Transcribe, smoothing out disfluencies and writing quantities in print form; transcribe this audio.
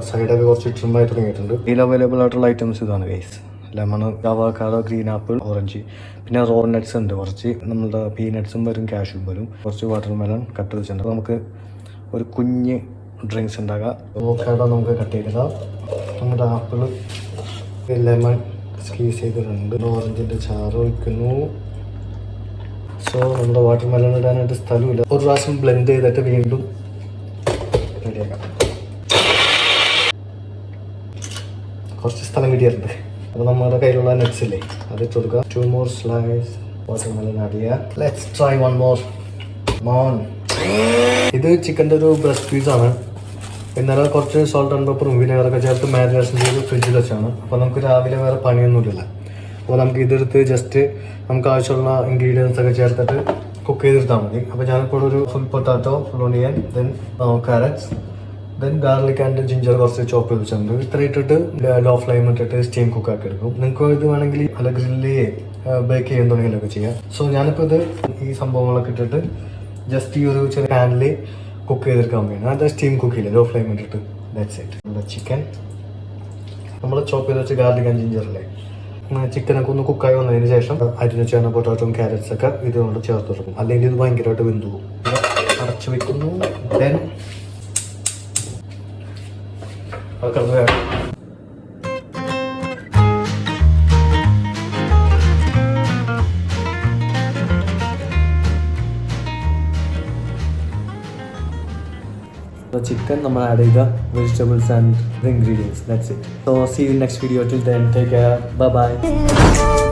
സൈഡൊക്കെ കുറച്ച് ട്രിം ആയി തുടങ്ങിയിട്ടുണ്ട്. ഇതിൽ അവൈലബിൾ ആയിട്ടുള്ള ഐറ്റംസ് ഇതാണ് guys. Lemon, avocado, green apple, orange, പിന്നെ റോ നട്ട്സ് ഉണ്ട് കുറച്ച്, നമ്മളുടെ പീനട്ട്സും വരും, കാഷ്യൂം വരും, കുറച്ച് വാട്ടർമെലൺ കട്ട് വെച്ചിട്ടുണ്ട്. നമുക്ക് ഒരു കുഞ്ഞ് ഡ്രിങ്ക്സ് ഉണ്ടാക്കാം. അവക്കാഡോ നമുക്ക് കട്ട് ചെയ്തിടാം. നമ്മുടെ ആപ്പിൾ, ലെമൺ സ്ക്വീസ് ചെയ്തിട്ടുണ്ട്, ഓറഞ്ചിൻ്റെ ചാറ് ഒഴിക്കുന്നു. സോ നമ്മുടെ വാട്ടർമെലൺ ഇടാനായിട്ട് സ്ഥലമില്ല. ഒരു പ്രാവശ്യം ബ്ലെൻഡ് ചെയ്തിട്ട് വീണ്ടും റെഡിയാക്കാം. കുറച്ച് സ്ഥലം കിട്ടിയിട്ടുണ്ട്. അപ്പോൾ നമ്മുടെ കയ്യിലുള്ള നട്ട്സ് ഇല്ലേ അത് ഇട്ട് കൊടുക്കുക. 2 more slice വാട്ടർമെലൺ ആഡ് ചെയ്യുക. Let's try 1 more. മോൺ, ഇത് ചിക്കൻ്റെ ഒരു ബ്രസ്റ്റ് പീസാണ്. ഇന്നലെ കുറച്ച് സോൾട്ട് ആൻഡ് പെപ്പറും വിനെഗറൊക്കെ ചേർത്ത് മാരിനേഷൻ ചെയ്ത് ഫ്രിഡ്ജിൽ വെച്ചാണ്. അപ്പോൾ നമുക്ക് രാവിലെ വേറെ പണിയൊന്നുമില്ല. അപ്പോൾ നമുക്ക് ഇതെടുത്ത് ജസ്റ്റ് നമുക്ക് ആവശ്യമുള്ള ഇൻഗ്രീഡിയൻസ് ഒക്കെ ചേർത്തിട്ട് കുക്ക് ചെയ്തെടുത്താൽ മതി. അപ്പോൾ ഞാനിപ്പോൾ ഒരു full potato, full onion, then carrots, then garlic and ginger കുറച്ച് ചോപ്പ് ചെയ്ത് വെച്ചിട്ടുണ്ട്. ഇത്ര ഇട്ടിട്ട് ലോ ഫ്ലെയിം ഇട്ടിട്ട് സ്റ്റീം കുക്ക് ആക്കി എടുക്കും. നിങ്ങൾക്ക് ഇത് വേണമെങ്കിൽ അല്ല ഗ്രില്ല് ബേക്ക് ചെയ്യാൻ തുടങ്ങിയൊക്കെ ചെയ്യാം. സോ ഞാനിപ്പോൾ ഇത് ഈ സംഭവങ്ങളൊക്കെ ഇട്ടിട്ട് ജസ്റ്റ് ഈ ഒരു ചെറിയ പാനിൽ കുക്ക് ചെയ്തെടുക്കാൻ വേണ്ടി അത് സ്റ്റീം കുക്ക് ചെയ്യില്ല, ലോ ഫ്ലെയിം ഇട്ടിട്ട്. That's it. നമ്മുടെ ചിക്കൻ നമ്മൾ ചോപ്പ് ചെയ്ത് വെച്ച് ഗാർലിക് ആൻഡ് ജിഞ്ചറിലെ ചിക്കനൊക്കെ ഒന്ന് കുക്കായി വന്നതിന് ശേഷം അരിഞ്ഞ് ചേർന്ന പൊട്ടാറ്റോയും ക്യാരറ്റ്സ് ഒക്കെ ഇതുകൊണ്ട് ചേർത്ത് കൊടുക്കും. അല്ലെങ്കിൽ ഇത് ഭയങ്കരമായിട്ട് വെന്തു പോകും. അടച്ചു വെക്കുന്നു. ദെൻ chicken നമ്മൾ add ചെയ്ത vegetables and the ingredients. That's it. So see you in next video. Till then, take care. Bye bye.